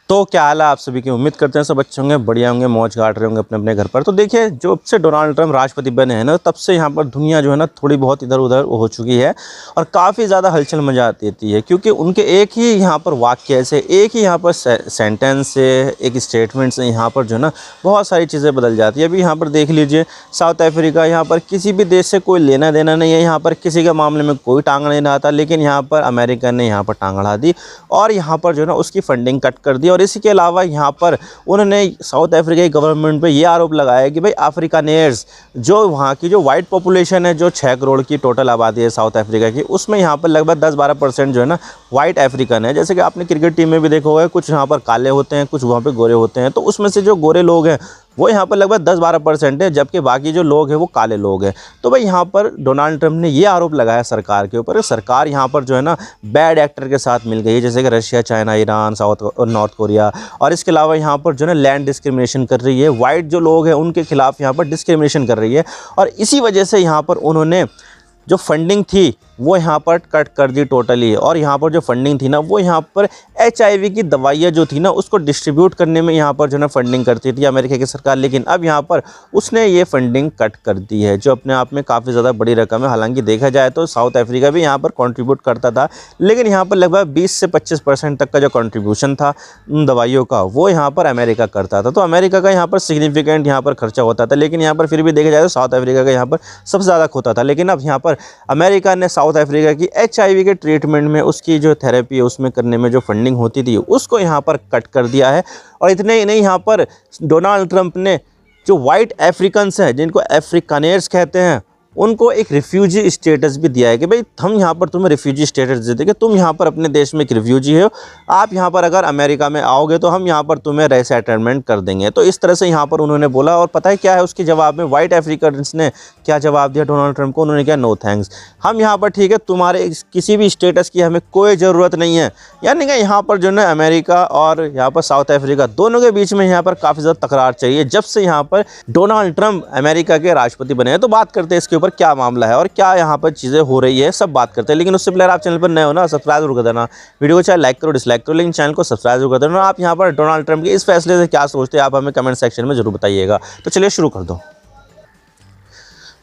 तो क्या हाल है आप सभी की। उम्मीद करते हैं सब अच्छे होंगे, बढ़िया होंगे, मौज काट रहे होंगे अपने अपने घर पर। तो देखिए, जब से डोनाल्ड ट्रंप राष्ट्रपति बने हैं ना, तब से यहाँ पर दुनिया जो है ना थोड़ी बहुत इधर उधर हो चुकी है और काफ़ी ज़्यादा हलचल मचा देती है, क्योंकि उनके एक ही यहाँ पर वाक्य से, एक ही यहाँ पर सेंटेंस से, एक स्टेटमेंट से यहाँ पर जो है ना बहुत सारी चीज़ें बदल जाती है। अभी यहाँ पर देख लीजिए, साउथ अफ्रीका, यहाँ पर किसी भी देश से कोई लेना देना नहीं है, यहाँ पर किसी के मामले में कोई टांग नहीं आता, लेकिन यहाँ पर अमेरिका ने यहाँ पर टांग अड़ा दी और यहाँ पर जो है ना उसकी फंडिंग कट कर दी। और इसके अलावा यहाँ पर उन्होंने साउथ अफ्रीका की गवर्नमेंट पे ये आरोप लगाया कि भाई अफ्रीकानर्स, जो वहाँ की जो वाइट पॉपुलेशन है, जो 6 करोड़ की टोटल आबादी है साउथ अफ्रीका की, उसमें यहाँ पर लगभग 10-12% जो है ना वाइट अफ्रीकन है। जैसे कि आपने क्रिकेट टीम में भी देखा होगा, कुछ यहाँ पर काले होते हैं, कुछ वहाँ पर गोरे होते हैं। तो उसमें से जो गोरे लोग हैं वो यहाँ पर लगभग 10-12% है, जबकि बाकी जो लोग हैं वो काले लोग हैं। तो भाई यहाँ पर डोनाल्ड ट्रंप ने ये आरोप लगाया सरकार के ऊपर, सरकार यहाँ पर जो है ना बैड एक्टर के साथ मिल गई है, जैसे कि रशिया, चाइना, ईरान, साउथ और नॉर्थ कोरिया। और इसके अलावा यहाँ पर जो है ना लैंड डिस्क्रिमिनेशन कर रही है, वाइट जो लोग हैं उनके खिलाफ यहाँ पर डिस्क्रिमिनेशन कर रही है। और इसी वजह से यहाँ पर उन्होंने जो फंडिंग थी वो यहाँ पर कट कर दी टोटली। और यहाँ पर जो फंडिंग थी ना, वो यहाँ पर HIV की दवाइयाँ जो थी ना उसको डिस्ट्रीब्यूट करने में यहाँ पर जो है ना फंडिंग करती थी अमेरिका की सरकार, लेकिन अब यहाँ पर उसने ये फंडिंग कट कर दी है, जो अपने आप में काफ़ी ज़्यादा बड़ी रकम है। हालांकि देखा जाए तो साउथ अफ्रीका भी यहाँ पर कंट्रीब्यूट करता था, लेकिन यहाँ पर लगभग 20 से 25% तक का जो कंट्रीब्यूशन था उन दवाइयों का, वो यहाँ पर अमेरिका करता था। तो अमेरिका का यहाँ पर सिग्निफिकेंट यहाँ पर खर्चा होता था, लेकिन यहाँ पर फिर भी देखा जाए तो साउथ अफ्रीका का यहाँ पर सबसे ज़्यादा खोता था। लेकिन अब यहाँ पर अमेरिका ने साउथ अफ्रीका की HIV के ट्रीटमेंट में, उसकी जो थेरेपी है उसमें करने में जो फंडिंग होती थी उसको यहाँ पर कट कर दिया है। और इतने ही नहीं, यहाँ पर डोनाल्ड ट्रंप ने जो वाइट अफ्रीकन्स हैं, जिनको अफ्रीकानर्स कहते हैं, उनको एक रिफ्यूजी स्टेटस भी दिया है कि भाई हम यहाँ पर तुम्हें रिफ्यूजी स्टेटस देते कि तुम यहाँ पर अपने देश में एक रिफ्यूजी हो, आप यहाँ पर अगर अमेरिका में आओगे तो हम यहाँ पर तुम्हें रीसेटलमेंट कर देंगे। तो इस तरह से यहाँ पर उन्होंने बोला। और पता है क्या है उसके जवाब में, वाइट अफ्रीकन्स ने क्या जवाब दिया डोनाल्ड ट्रंप को? उन्होंने क्या, नो थैंक्स, हम यहाँ पर ठीक है, तुम्हारे किसी भी स्टेटस की हमें कोई ज़रूरत नहीं है। यानी कि यहाँ पर जो है अमेरिका और यहाँ पर साउथ अफ्रीका दोनों के बीच में यहाँ पर काफ़ी ज़्यादा तकरार चाहिए जब से यहाँ पर डोनाल्ड ट्रंप अमेरिका के राष्ट्रपति बने हैं। तो बात करते हैं इसके ऊपर क्या मामला है और क्या यहाँ पर चीज़ें हो रही है, सब बात करते हैं। लेकिन उससे पहले आप चैनल पर नए हो ना, सब्सक्राइब जरूर कर देना, वीडियो को चाहे लाइक करो डिसलाइक करो, लेकिन चैनल को सब्सक्राइब जरूर कर देना। आप यहाँ पर डोनाल्ड ट्रंप के इस फैसले से क्या सोचते हैं, आप हमें कमेंट सेक्शन में जरूर बताइएगा। तो चलिए शुरू कर दो।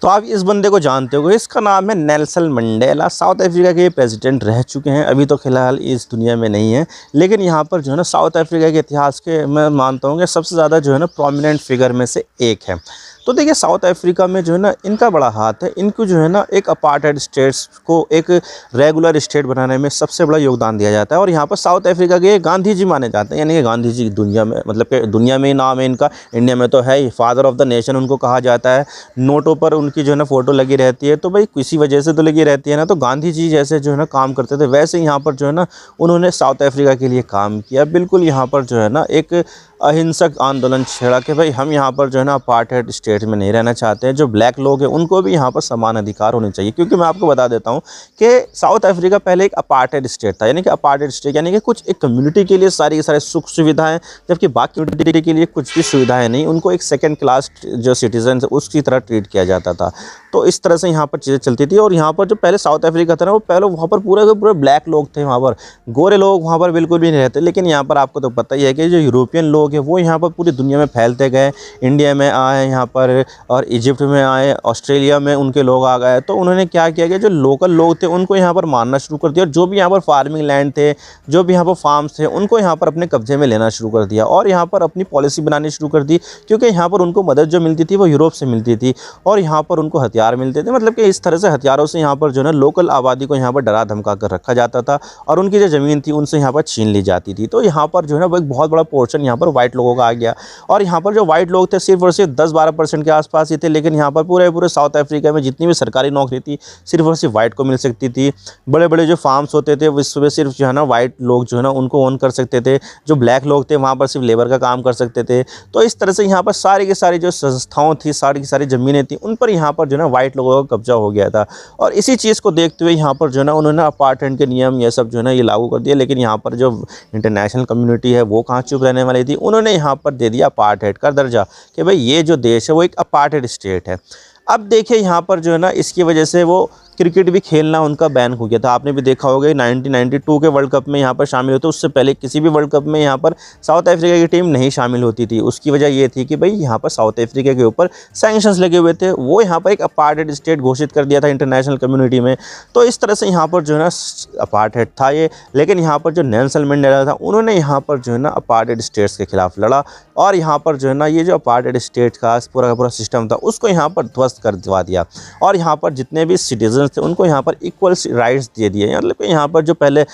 तो आप इस बंदे को जानते हो, इसका नाम है नेल्सन मंडेला। साउथ अफ्रीका के प्रेसिडेंट रह चुके हैं, अभी तो फिलहाल इस दुनिया में नहीं है, लेकिन यहाँ पर जो है ना साउथ अफ्रीका के इतिहास के मैं मानता हूँ कि सबसे ज़्यादा जो है ना प्रोमिनेंट फिगर में से एक है। तो देखिए, साउथ अफ्रीका में जो है ना इनका बड़ा हाथ है। इनको जो है ना एक अपार्टहेड स्टेट्स को एक रेगुलर स्टेट बनाने में सबसे बड़ा योगदान दिया जाता है। और यहाँ पर साउथ अफ्रीका के गांधी जी माने जाते हैं, यानी कि गांधी जी दुनिया में, मतलब कि दुनिया में ही नाम है इनका, इंडिया में तो है ही, फादर ऑफ द नेशन उनको कहा जाता है। नोटों पर उनकी जो है ना फ़ोटो लगी रहती है, तो भाई किसी वजह से तो लगी रहती है ना। तो गांधी जी जैसे जो है ना काम करते थे, वैसे यहाँ पर जो है ना उन्होंने साउथ अफ्रीका के लिए काम किया। बिल्कुल यहाँ पर जो है ना एक अहिंसक आंदोलन छेड़ा कि भाई हम यहाँ पर जो है ना अपार्टहेड स्टेट में नहीं रहना चाहते हैं, जो ब्लैक लोग हैं उनको भी यहाँ पर समान अधिकार होने चाहिए। क्योंकि मैं आपको बता देता हूँ कि साउथ अफ्रीका पहले एक अपार्टहेड स्टेट था, यानी कि अपार्टहेड स्टेट यानी कि कुछ एक कम्युनिटी के लिए सारी सारे सुख सुविधाएं, जबकि बाकी कम्युनिटी के लिए कुछ भी सुविधाएं नहीं, उनको एक सेकेंड क्लास जो सिटीजन उसकी तरह ट्रीट किया जाता था। तो इस तरह से यहाँ पर चीज़ें चलती थी। और यहाँ पर जो पहले साउथ अफ्रीका था ना, वो पहले वहाँ पर पूरे के पूरे ब्लैक लोग थे, वहाँ पर गोरे लोग वहाँ पर बिल्कुल भी नहीं रहते। लेकिन यहाँ पर आपको तो पता ही है कि जो यूरोपियन लोग हैं वो यहाँ पर पूरी दुनिया में फैलते गए, इंडिया में आए यहाँ पर, और इजिप्ट में आए, ऑस्ट्रेलिया में उनके लोग आ गए। तो उन्होंने क्या किया कि जो लोकल लोग थे उनको यहाँ पर मारना शुरू कर दिया, और जो भी यहाँ पर फार्मिंग लैंड थे, जो भी यहाँ पर फार्म्स थे, उनको यहाँ पर अपने कब्जे में लेना शुरू कर दिया और यहाँ पर अपनी पॉलिसी बनानी शुरू कर दी। क्योंकि यहाँ पर उनको मदद जो मिलती थी वो यूरोप से मिलती थी, और यहाँ पर उनको हथियार मिलते थे। मतलब कि इस तरह से हथियारों से यहाँ पर जो है ना लोकल आबादी को यहाँ पर डरा धमका कर रखा जाता था, और उनकी जो ज़मीन थी उनसे यहाँ पर छीन ली जाती थी। तो यहाँ पर जो है ना वो एक बहुत बड़ा पोर्शन यहाँ पर वाइट लोगों का आ गया। और यहाँ पर जो वाइट लोग थे सिर्फ और सिर्फ 10-12% के आसपास ही थे। लेकिन यहाँ पर पूरे साउथ अफ्रीका में जितनी भी सरकारी नौकरी थी सिर्फ और सिर्फ वाइट को मिल सकती थी। बड़े बड़े जो फार्म्स होते थे उसमें सिर्फ जो है ना वाइट लोग जो है ना उनको ओन कर सकते थे, जो ब्लैक लोग थे वहाँ पर सिर्फ लेबर का काम कर सकते थे। तो इस तरह से यहाँ पर सारी की सारी जो संस्थाओं थी, सारी की सारी ज़मीनें थी, उन पर यहाँ पर जो है ना वाइट लोगों का कब्जा हो गया था। और इसी चीज़ को देखते हुए यहाँ पर जो है ना उन्होंने अपार्टमेंट के नियम ये सब जो है ना ये लागू कर दिया। लेकिन यहाँ पर जो इंटरनेशनल कम्युनिटी है वो कहाँ चुप रहने वाली थी, उन्होंने यहाँ पर दे दिया अपार्टहेड का दर्जा कि भाई ये जो देश है वो एक अपार्टहेड स्टेट है। अब देखिए यहाँ पर जो है ना इसकी वजह से वो क्रिकेट भी खेलना उनका बैन हो गया था। आपने भी देखा होगा 1992 के वर्ल्ड कप में यहाँ पर शामिल होते, उससे पहले किसी भी वर्ल्ड कप में यहाँ पर साउथ अफ्रीका की टीम नहीं शामिल होती थी। उसकी वजह ये थी कि भाई यहाँ पर साउथ अफ्रीका के ऊपर सैंक्शंस लगे हुए थे, वो यहाँ पर एक अपार्टेड स्टेट घोषित कर दिया था इंटरनेशनल कम्युनिटी में। तो इस तरह से यहाँ पर जो है ना अपार्टेड था ये, लेकिन यहाँ पर जो नेल्सन मंडेला था उन्होंने यहाँ पर जो है ना अपार्टेड स्टेट्स के खिलाफ लड़ा, और यहाँ पर जो है ना ये जो अपार्टेड स्टेट का पूरा सिस्टम था उसको यहाँ पर ध्वस्त कर दिवा दिया, और यहाँ पर जितने भी सिटीजन थे उनको यहाँ पर इक्वल राइट्स दे दिए। मतलब यहाँ पर जो पहले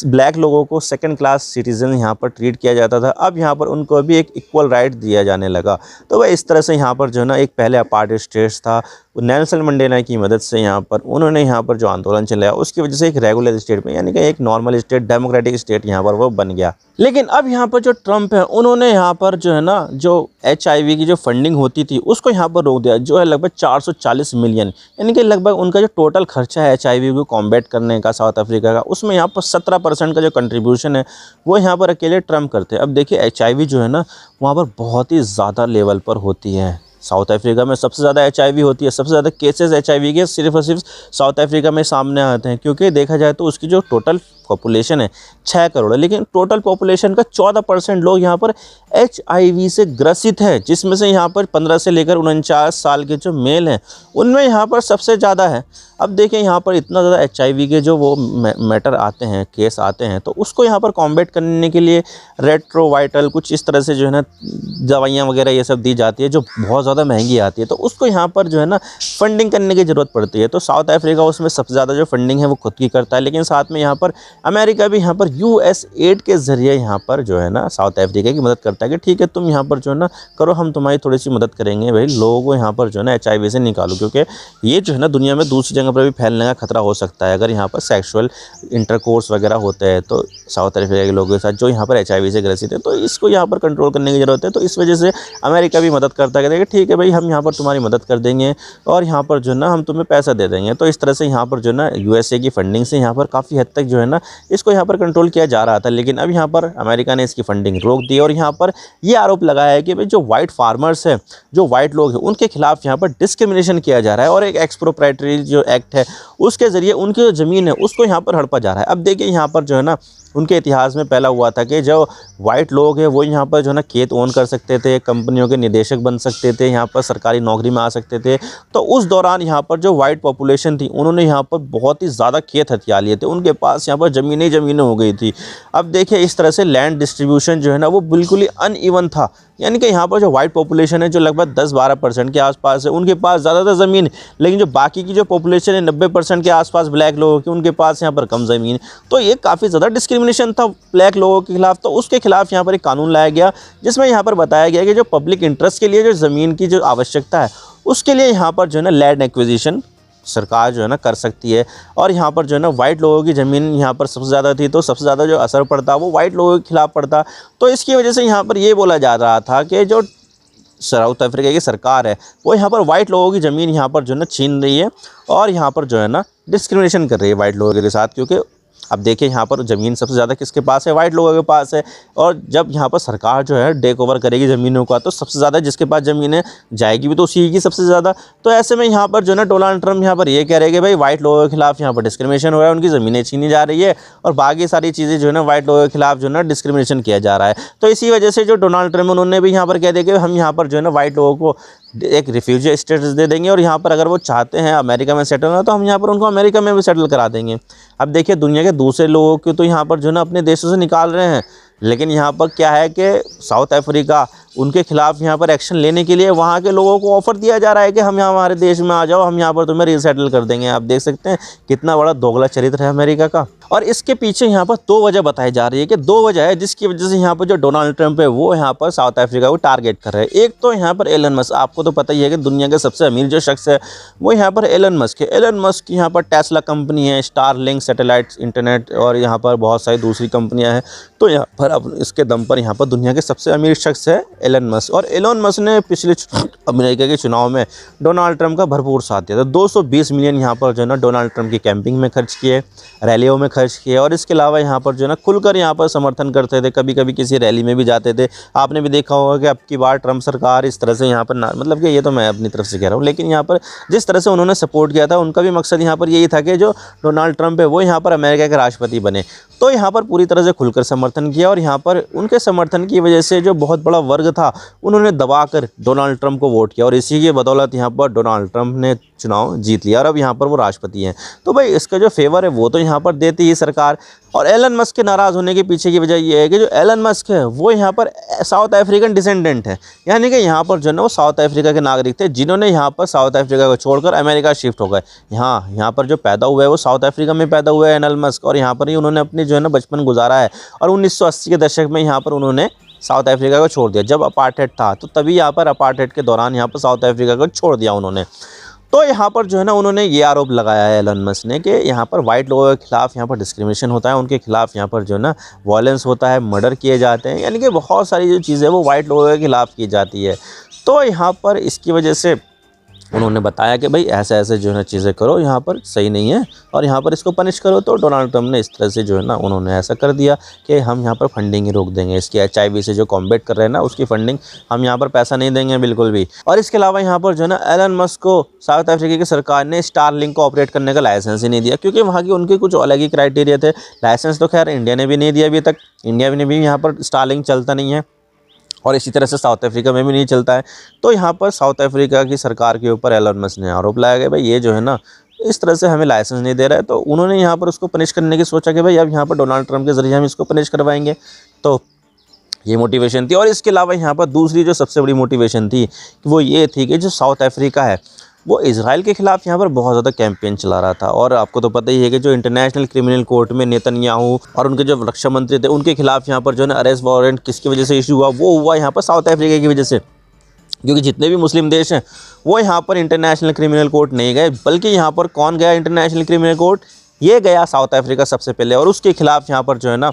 ब्लैक लोगों को सेकंड क्लास सिटीजन यहाँ पर ट्रीट किया जाता था, अब यहाँ पर उनको भी एक इक्वल राइट दिया जाने लगा। तो वह इस तरह से यहाँ पर जो है ना एक पहले अपार्टेड स्टेट्स था, नेल्सन मंडेला की मदद से यहाँ पर उन्होंने यहाँ पर जो आंदोलन चलाया उसकी वजह से एक रेगुलर स्टेट में, यानी कि एक नॉर्मल स्टेट, डेमोक्रेटिक स्टेट यहाँ पर वो बन गया। लेकिन अब यहाँ पर जो ट्रम्प है उन्होंने यहाँ पर जो है ना जो HIV की जो फंडिंग होती थी उसको यहाँ पर रोक दिया, जो है लगभग 440 मिलियन, यानी कि लगभग उनका जो टोटल खर्चा है HIV को कॉम्बैट करने का साउथ अफ्रीका का, उसमें यहाँ पर 17% का जो कंट्रीब्यूशन है वो यहाँ पर अकेले ट्रम्प करते हैं। अब देखिए HIV जो है ना वहाँ पर बहुत ही ज़्यादा लेवल पर होती है। साउथ अफ्रीका में सबसे ज़्यादा HIV होती है, सबसे ज़्यादा केसेस HIV के सिर्फ और सिर्फ साउथ अफ्रीका में सामने आते हैं, क्योंकि देखा जाए तो उसकी जो टोटल पॉपुलेशन है 6 करोड़ है, लेकिन टोटल पॉपुलेशन का 14% लोग यहाँ पर HIV से ग्रसित है, जिसमें से यहाँ पर 15 से लेकर 49 साल के जो मेल हैं उनमें यहाँ पर सबसे ज़्यादा है। अब देखिए यहाँ पर इतना ज़्यादा HIV के जो वो मैटर आते हैं, केस आते हैं, तो उसको यहाँ पर कॉम्बैट करने के लिए रेट्रोवाइटल कुछ इस तरह से जो है ना दवाइयाँ वगैरह ये सब दी जाती है जो बहुत ज़्यादा महंगी आती है, तो उसको यहाँ पर जो है ना फंडिंग करने की ज़रूरत पड़ती है। तो साउथ अफ्रीका उसमें सबसे ज़्यादा जो फंडिंग है वो खुद की करता है, लेकिन साथ में यहाँ पर अमेरिका भी यहाँ पर USAID के ज़रिए यहाँ पर जो है ना साउथ अफ्रीका की मदद करता है कि ठीक है तुम यहाँ पर जो है ना करो, हम तुम्हारी थोड़ी सी मदद करेंगे, भाई लोगों को यहाँ पर जो है ना HIV से निकालो, क्योंकि ये जो है ना दुनिया में दूसरी जगह पर भी फैलने का खतरा हो सकता है अगर यहाँ पर सेक्सुअल इंटरकोर्स वगैरह होते हैं तो साउथ अफ्रीका के लोगों के साथ जो यहाँ पर HIV से ग्रसित है, तो इसको यहाँ पर कंट्रोल करने की ज़रूरत है। तो इस वजह से अमेरिका भी मदद करता है कि ठीक है भाई हम यहाँ पर तुम्हारी मदद कर देंगे और यहाँ पर जो है ना हम तुम्हें पैसा दे देंगे। तो इस तरह से यहाँ पर जो है ना USA की फंडिंग से यहाँ पर काफ़ी हद तक जो है ना इसको यहाँ पर कंट्रोल किया जा रहा था, लेकिन अब यहाँ पर अमेरिका ने इसकी फंडिंग रोक दी और यहाँ पर ये आरोप लगाया है कि भाई जो वाइट फार्मर्स हैं, जो वाइट लोग हैं, उनके खिलाफ यहाँ पर डिस्क्रिमिनेशन किया जा रहा है और एक एक्सप्रोप्राइटरी जो एक्ट है उसके ज़रिए उनकी जो ज़मीन है उसको यहाँ पर हड़पा जा रहा है। अब देखिए यहाँ पर जो है ना उनके इतिहास में पहला हुआ था कि जो वाइट लोग हैं वो यहाँ पर जो है ना खेत ओन कर सकते थे, कंपनियों के निदेशक बन सकते थे, यहाँ पर सरकारी नौकरी में आ सकते थे। तो उस दौरान यहाँ पर जो वाइट पॉपुलेशन थी उन्होंने यहाँ पर बहुत ही ज़्यादा खेत हथिया लिए थे, उनके पास यहाँ पर ज़मीनें हो गई थी। अब देखिए इस तरह से लैंड डिस्ट्रीब्यूशन जो है ना वो बिल्कुल ही अनइवन था, यानी कि यहाँ पर जो वाइट पॉपुलेशन है जो लगभग 10-12% के आसपास है उनके पास ज़्यादातर ज़मीन है, लेकिन जो बाकी की जो पॉपुलेशन है 90% के आसपास ब्लैक लोगों की, उनके पास यहाँ पर कम ज़मीन है। तो ये काफ़ी ज़्यादा डिस्क्रिमिनेशन था ब्लैक लोगों के खिलाफ। तो उसके खिलाफ यहाँ पर एक कानून लाया गया जिसमें यहाँ पर बताया गया कि जो पब्लिक इंटरेस्ट के लिए जो ज़मीन की जो आवश्यकता है उसके लिए यहाँ पर जो है ना लैंड एक्विजिशन सरकार जो है ना कर सकती है। और यहाँ पर जो है ना वाइट लोगों की ज़मीन यहाँ पर सबसे ज़्यादा थी, तो सबसे ज़्यादा जो असर पड़ता वो वाइट लोगों के खिलाफ पड़ता। तो इसकी वजह से यहाँ पर ये बोला जा रहा था कि जो साउथ अफ्रीका की सरकार है वो यहाँ पर वाइट लोगों की ज़मीन यहाँ पर जो है ना छीन रही है और यहाँ पर जो है ना डिस्क्रिमिनेशन कर रही है वाइट लोगों के साथ। क्योंकि अब देखिए यहाँ पर ज़मीन सबसे ज़्यादा किसके पास है, वाइट लोगों के पास है, और जब यहाँ पर सरकार जो है टेक ओवर करेगी ज़मीनों का तो सबसे ज़्यादा जिसके पास ज़मीनें जाएगी भी तो उसी की सबसे ज़्यादा। तो ऐसे में यहाँ पर जो है ना डोनाल्ड ट्रम्प यहाँ पर ये कह रहे हैं कि भाई वाइट लोगों के खिलाफ यहाँ पर डिस्क्रिमिनेशन हो रहा है, उनकी ज़मीनें छीनी जा रही है और बाकी सारी चीज़ें जो है ना वाइट लोगों के खिलाफ जो है ना डिस्क्रिमिनेशन किया जा रहा है। तो इसी वजह से जो डोनाल्ड ट्रम्प उन्होंने भी यहाँ पर कह दिया कि हम यहाँ पर जो है ना वाइट लोगों को एक रिफ्यूजी स्टेटस दे देंगे और यहाँ पर अगर वो चाहते हैं अमेरिका में सेटल होना तो हम यहाँ पर उनको अमेरिका में भी सेटल करा देंगे। अब देखिए दुनिया के दूसरे लोगों को तो यहाँ पर जो है ना अपने देशों से निकाल रहे हैं, लेकिन यहाँ पर क्या है कि साउथ अफ्रीका उनके खिलाफ यहाँ पर एक्शन लेने के लिए वहाँ के लोगों को ऑफ़र दिया जा रहा है कि हम यहाँ हमारे देश में आ जाओ, हम यहाँ पर तुम्हें रीसेटल कर देंगे। आप देख सकते हैं कितना बड़ा दोगला चरित्र है अमेरिका का। और इसके पीछे यहाँ पर 2 वजह बताई जा रही है कि 2 वजह है जिसकी वजह से यहाँ पर जो डोनाल्ड ट्रम्प है वो यहाँ पर साउथ अफ्रीका को टारगेट कर रहे हैं। एक तो यहाँ पर एलन मस्क, आपको तो पता ही है कि दुनिया के सबसे अमीर जो शख्स है वो यहाँ पर एलन मस्क है। एलन मस्क यहाँ पर टेस्ला कंपनी है, स्टारलिंक सैटेलाइट इंटरनेट और यहाँ पर बहुत सारी दूसरी कंपनियाँ हैं। तो यहाँ पर अब इसके दम पर यहाँ पर दुनिया के सबसे अमीर शख्स है एलन मस्क। और एलन मस्क ने पिछले अमेरिका के चुनाव में डोनाल्ड ट्रम्प का भरपूर साथ दिया था। 220 मिलियन यहाँ पर जो है ना डोनाल्ड ट्रम्प की कैंपिंग में खर्च किए, रैलियों में खर्च किया। और इसके अलावा यहाँ पर जो है ना खुलकर यहाँ पर समर्थन करते थे, कभी कभी किसी रैली में भी जाते थे। आपने भी देखा होगा कि अब की बार ट्रम्प सरकार इस तरह से यहाँ पर मतलब कि ये तो मैं अपनी तरफ से कह रहा हूँ, लेकिन यहाँ पर जिस तरह से उन्होंने सपोर्ट किया था उनका भी मकसद यहाँ पर यही था कि जो डोनाल्ड ट्रंप है वो यहाँ पर अमेरिका के राष्ट्रपति बने। तो यहाँ पर पूरी तरह से खुलकर समर्थन किया और यहाँ पर उनके समर्थन की वजह से जो बहुत बड़ा वर्ग था उन्होंने दबाकर डोनाल्ड ट्रंप को वोट किया और इसी की बदौलत यहाँ पर डोनाल्ड ट्रंप ने चुनाव जीत लिया और अब यहाँ पर वो राष्ट्रपति हैं। तो भाई इसका जो फेवर है वो तो यहाँ पर देती ही सरकार। और एलन मस्क के नाराज़ होने के पीछे की वजह ये है कि जो एलन मस्क है वो यहाँ पर साउथ अफ्रीकन डिसेंडेंट है, यानी कि यहाँ पर जो है ना वो साउथ अफ्रीका के नागरिक थे जिन्होंने यहाँ पर साउथ अफ्रीका को छोड़कर अमेरिका शिफ्ट हो गए। यहाँ पर जो पैदा हुआ है वो साउथ अफ्रीका में पैदा हुआ है एलन मस्क, और यहाँ पर ही उन्होंने अपनी जो है ना बचपन गुजारा है। और 1980 के दशक में यहाँ पर उन्होंने साउथ अफ्रीका को छोड़ दिया, जब अपार्टहेड था तो तभी यहाँ पर अपार्टहेड के दौरान यहाँ पर साउथ अफ्रीका को छोड़ दिया उन्होंने। तो यहाँ पर जो है ना उन्होंने ये आरोप लगाया है एलन मस्क ने कि यहाँ पर वाइट लोगों के खिलाफ यहाँ पर डिस्क्रिमिनेशन होता है, उनके खिलाफ यहाँ पर जो है ना वायलेंस होता है, मर्डर किए जाते हैं, यानी कि बहुत सारी जो चीज़ें वो वाइट लोगों के खिलाफ की जाती है। तो यहाँ पर इसकी वजह से उन्होंने बताया कि भाई ऐसे ऐसे जो है ना चीज़ें करो, यहाँ पर सही नहीं है और यहाँ पर इसको पनिश करो। तो डोनाल्ड ट्रंप ने इस तरह से जो है ना उन्होंने ऐसा कर दिया कि हम यहाँ पर फंडिंग ही रोक देंगे, इसकी HIV से जो कॉम्बैट कर रहे हैं ना उसकी फंडिंग हम यहाँ पर पैसा नहीं देंगे बिल्कुल भी। और इसके अलावा यहाँ पर जो है ना एलन मस्क को साउथ अफ्रीका की सरकार ने स्टारलिंक को ऑपरेट करने का लाइसेंस ही नहीं दिया, क्योंकि वहाँ की उनके कुछ अलग ही क्राइटेरिया थे। लाइसेंस तो खैर इंडिया ने भी नहीं दिया अभी तक, इंडिया ने भी यहाँ पर स्टारलिंक चलता नहीं है और इसी तरह से साउथ अफ्रीका में भी नहीं चलता है। तो यहाँ पर साउथ अफ्रीका की सरकार के ऊपर एलन मस्क ने आरोप लगाया कि भाई ये जो है ना इस तरह से हमें लाइसेंस नहीं दे रहा है। तो उन्होंने यहाँ पर उसको पनिश करने की सोचा कि भाई अब यहाँ पर डोनाल्ड ट्रंप के ज़रिए हम इसको पनिश करवाएंगे। तो ये मोटिवेशन थी। और इसके अलावा यहाँ पर दूसरी जो सबसे बड़ी मोटिवेशन थी वो ये थी कि जो साउथ अफ्रीका है वो इजराइल के खिलाफ यहाँ पर बहुत ज़्यादा कैंपेन चला रहा था। और आपको तो पता ही है कि जो इंटरनेशनल क्रिमिनल कोर्ट में नेतन्याहू और उनके जो रक्षा मंत्री थे उनके खिलाफ यहाँ पर जो है ना अरेस्ट वारंट किसकी वजह से इशू हुआ, वो हुआ यहाँ पर साउथ अफ्रीका की वजह से। क्योंकि जितने भी मुस्लिम देश हैं वो यहाँ पर इंटरनेशनल क्रिमिनल कोर्ट नहीं गए, बल्कि यहाँ पर कौन गया इंटरनेशनल क्रिमिनल कोर्ट, ये गया साउथ अफ्रीका सबसे पहले और उसके खिलाफ यहाँ पर जो है ना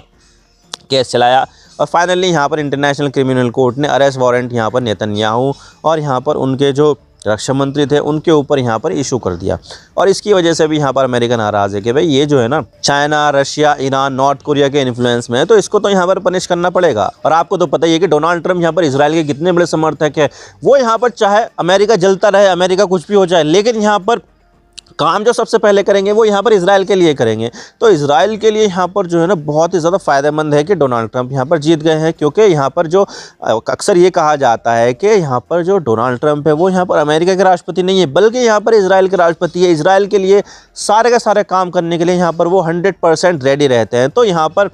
केस चलाया। और फाइनली यहाँ पर इंटरनेशनल क्रिमिनल कोर्ट ने अरेस्ट वारंट यहाँ पर नेतन्याहू और यहाँ पर उनके जो रक्षा मंत्री थे उनके ऊपर यहाँ पर इशू कर दिया। और इसकी वजह से भी यहाँ पर अमेरिका नाराज़ है कि भाई ये जो है ना China, Russia, Iran, north Korea के इन्फ्लुएंस में है, तो इसको तो यहाँ पर पनिश करना पड़ेगा। और आपको तो पता ही है कि डोनाल्ड ट्रंप यहाँ पर इजराइल के कितने बड़े समर्थक है। वो यहाँ पर चाहे अमेरिका जलता रहे, अमेरिका कुछ भी हो जाए, लेकिन यहाँ पर काम जो सबसे पहले करेंगे वो यहाँ पर इजराइल के लिए करेंगे। तो इजराइल के लिए यहाँ पर जो है ना बहुत ही ज़्यादा फ़ायदेमंद है कि डोनाल्ड ट्रंप यहाँ पर जीत गए हैं, क्योंकि यहाँ पर जो अक्सर ये कहा जाता है कि यहाँ पर जो डोनाल्ड ट्रंप है वो यहाँ पर अमेरिका के राष्ट्रपति नहीं है, बल्कि यहाँ पर इजराइल के राष्ट्रपति है। इजराइल के लिए सारे का सारे काम करने के लिए यहाँ पर वो 100% रेडी रहते हैं। तो यहाँ पर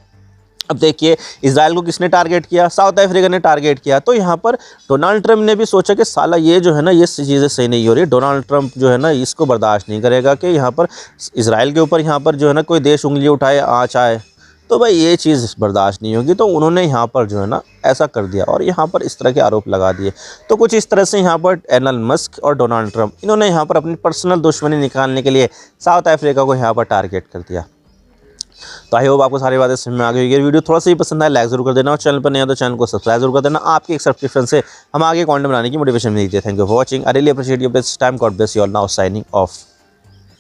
अब देखिए इजराइल को किसने टारगेट किया, साउथ अफ्रीका ने टारगेट किया। तो यहाँ पर डोनाल्ड ट्रंप ने भी सोचा कि साला ये जो है ना ये चीज़ें सही नहीं हो रही, डोनाल्ड ट्रंप जो है ना इसको बर्दाश्त नहीं करेगा कि यहाँ पर इजराइल के ऊपर यहाँ पर जो है ना कोई देश उंगली उठाए आँच आए, तो भाई ये चीज़ बर्दाश्त नहीं होगी। तो उन्होंने यहाँ पर जो है ना ऐसा कर दिया और यहाँ पर इस तरह के आरोप लगा दिए। तो कुछ इस तरह से यहाँ पर एलन मस्क और डोनाल्ड ट्रंप इन्होंने यहाँ पर अपनी पर्सनल दुश्मनी निकालने के लिए साउथ अफ्रीका को यहाँ पर टारगेट कर दिया। तो आई होप आपको सारी बातें समझ में आ गई। वीडियो थोड़ा सा ही पसंद आया लाइक जरूर कर देना और चैनल पर नहीं है तो चैनल को सब्सक्राइब जरूर कर देना। आपके एक सब्सक्रिप्शन से हम आगे कंटेंट बनाने की मोटिवेशन मिलती है। Thank you for watching. I really appreciate your time. God bless you all. Now signing off.